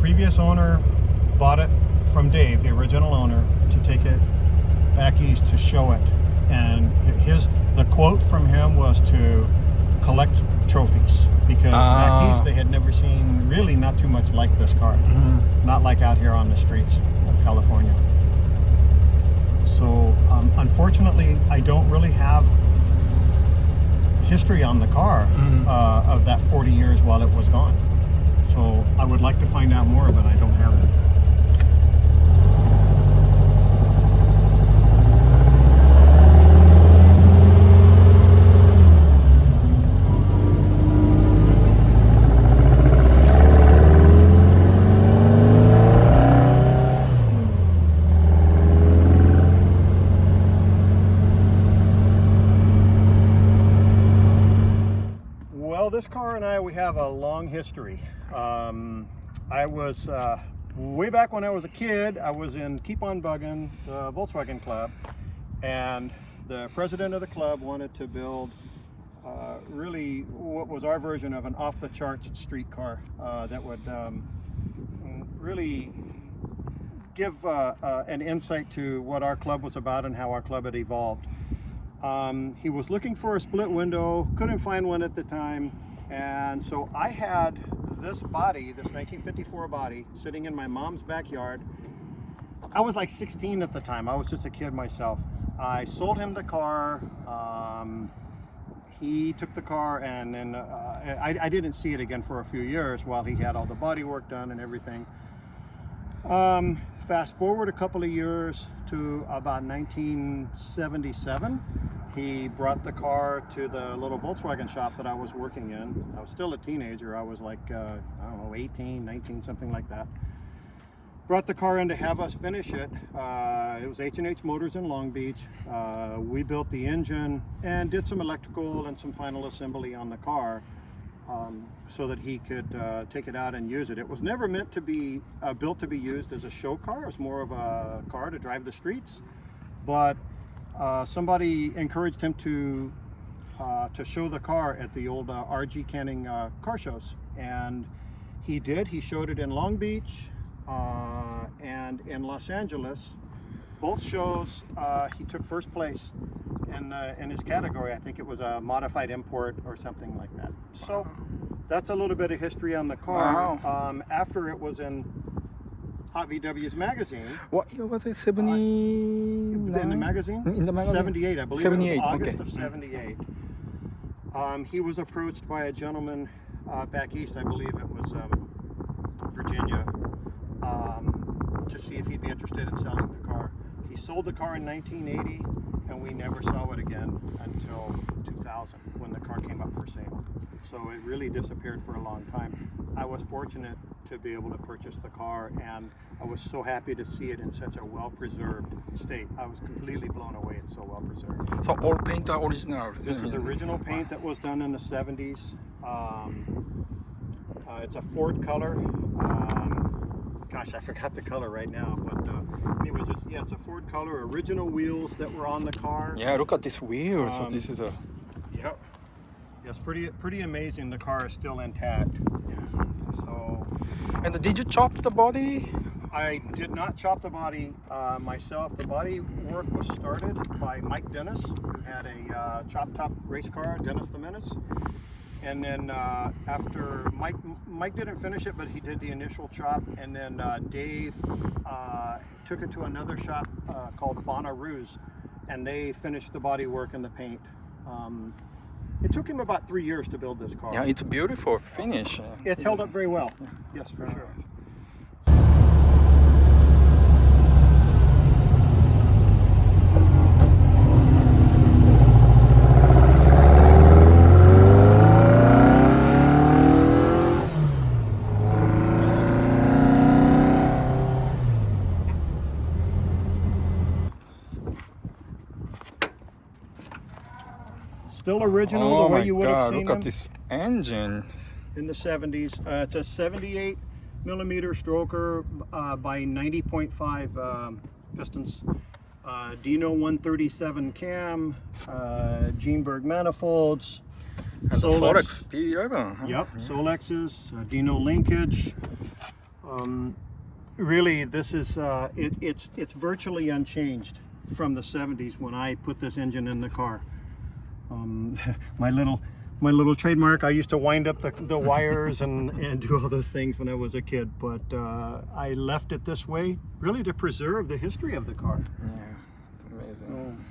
previous owner bought it from Dave, the original owner, to take it back east to show it. And the quote from him was to collect trophies, because back east they had never seen really not too much like this car. Not like out here on the streets of California. So unfortunately, I don't really have history on the car of that 40 years while it was gone. So I would like to find out more, but I don't have it. This car and I, we have a long history. I was, way back when I was a kid, I was in Keep On Buggin', the Volkswagen Club, and the president of the club wanted to build really what was our version of an off-the-charts street car that would really give an insight to what our club was about and how our club had evolved. He was looking for a split window, couldn't find one at the time, and so I had this body, this 1954 body, sitting in my mom's backyard. I was like 16 at the time. I was just a kid myself. I sold him the car. He took the car, and then I didn't see it again for a few years while he had all the body work done and everything. Fast forward a couple of years to about 1977. He brought the car to the little Volkswagen shop that I was working in. I was still a teenager. I was like, I don't know, 18, 19, something like that. Brought the car in to have us finish it. It was H&H Motors in Long Beach. We built the engine and did some electrical and some final assembly on the car so that he could take it out and use it. It was never meant to be built to be used as a show car. It was more of a car to drive the streets. But somebody encouraged him to show the car at the old RG Canning car shows, and he did. He showed it in Long Beach and in Los Angeles. Both shows he took first place in his category. I think it was a modified import or something like that. So that's a little bit of history on the car. Wow. After it was in Hot VWs magazine. What year was it? 79? In the magazine? In the magazine? 78, I believe. 78, It was August okay. of 78. He was approached by a gentleman back east, I believe it was Virginia, to see if he'd be interested in selling the car. He sold the car in 1980, and we never saw it again until 2000 when the car came up for sale. So it really disappeared for a long time. I was fortunate to be able to purchase the car, and I was so happy to see it in such a well-preserved state. I was completely blown away. It's so well-preserved. So all paint are original. This is original paint that was done in the 70s. It's a Ford color. Gosh, I forgot the color right now, but anyways, it's a Ford color. Original wheels that were on the car. Yeah, look at this wheel. So this is a. Yep. Yes, pretty amazing. The car is still intact. So. And did you chop the body? I did not chop the body myself. The body work was started by Mike Dennis, who had a Choptop race car, Dennis the Menace. And then after Mike didn't finish it, but he did the initial chop. And then Dave took it to another shop called Bonnaroo's, and they finished the body work and the paint. It took him about 3 years to build this car. Yeah, it's a beautiful finish. It's held up very well. Yes, for sure. Still original, the way you would have seen look them at this engine. in the 70s. It's a 78 millimeter stroker by 90.5 pistons. Dino 137 cam, Geenberg manifolds, And the Solex P11. Huh? Yep, Solexes, Dino linkage. Really, this is it's virtually unchanged from the 70s when I put this engine in the car. My little trademark. I used to wind up the wires and do all those things when I was a kid, but I left it this way really to preserve the history of the car. Yeah, it's amazing.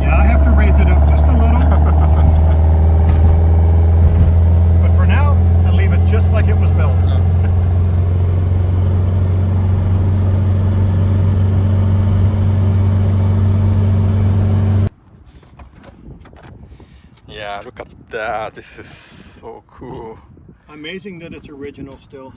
Yeah, I have to raise it up just a little, but for now, I leave it just like it was built. Yeah, look at that. This is so cool. Amazing that it's original still.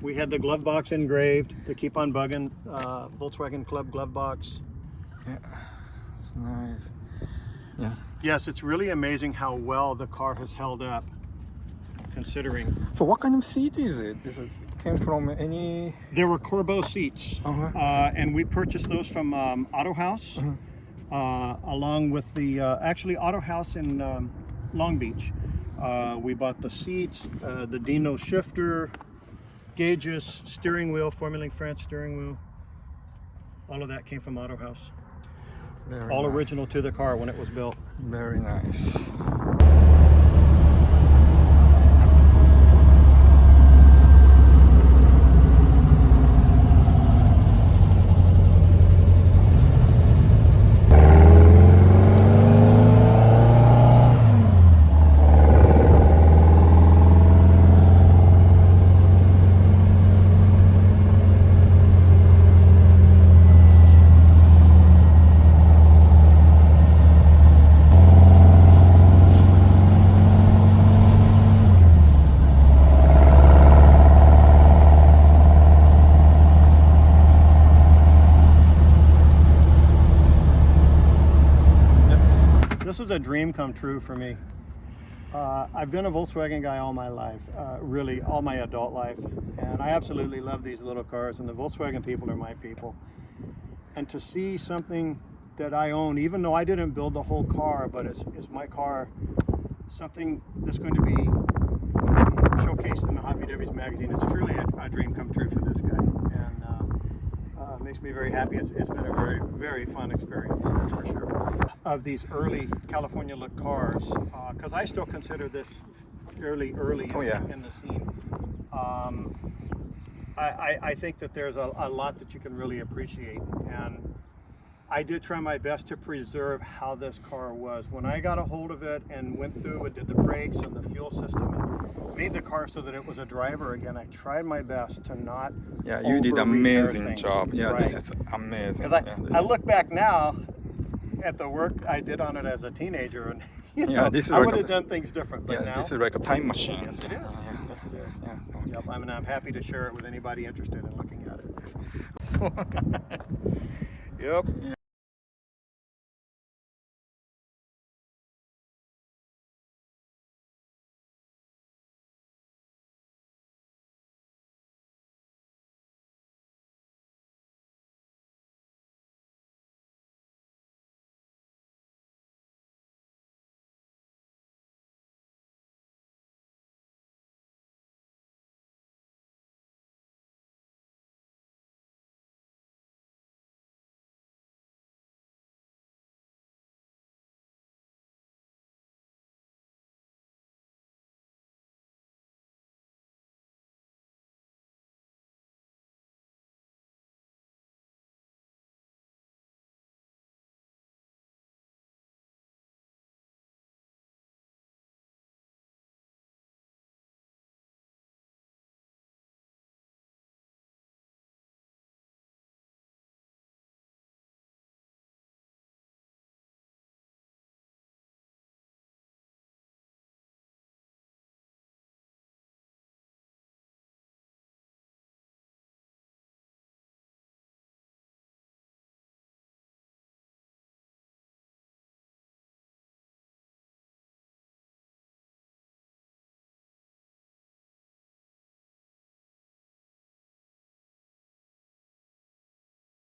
We had the glove box engraved to keep on bugging, Volkswagen Club glove box. Yeah, it's nice. Yeah. Yes, it's really amazing how well the car has held up, considering. So what kind of seat is it? It came from any... There were Corbeau seats, and we purchased those from Auto House, along with the, actually Auto House in Long Beach. We bought the seats, the Dino shifter, gauges, steering wheel, Formula France steering wheel. All of that came from Auto House. All nice. original to the car when it was built. Very nice. This was a dream come true for me. I've been a Volkswagen guy all my life, really all my adult life, and I absolutely love these little cars, and the Volkswagen people are my people. And to see something that I own, even though I didn't build the whole car, but it's my car, something that's going to be showcased in the Hot VWs magazine, it's truly a dream come true for this guy, and makes me very happy. It's been a very, very fun experience, that's for sure. Of these early California look cars, because I still consider this fairly early in the scene. I think that there's a lot that you can really appreciate, and I did try my best to preserve how this car was. When I got a hold of it and went through and did the brakes and the fuel system and made the car so that it was a driver again, I tried my best to not you did an amazing things. job. Yeah, Right. this is amazing. Because I look back now at the work I did on it as a teenager, and you know, this is I like would a- have done things different. But now, this is like a time machine. yes, it is. Yes, it is. Yeah, okay. Yep, I'm happy to share it with anybody interested in looking at it. So, Yep.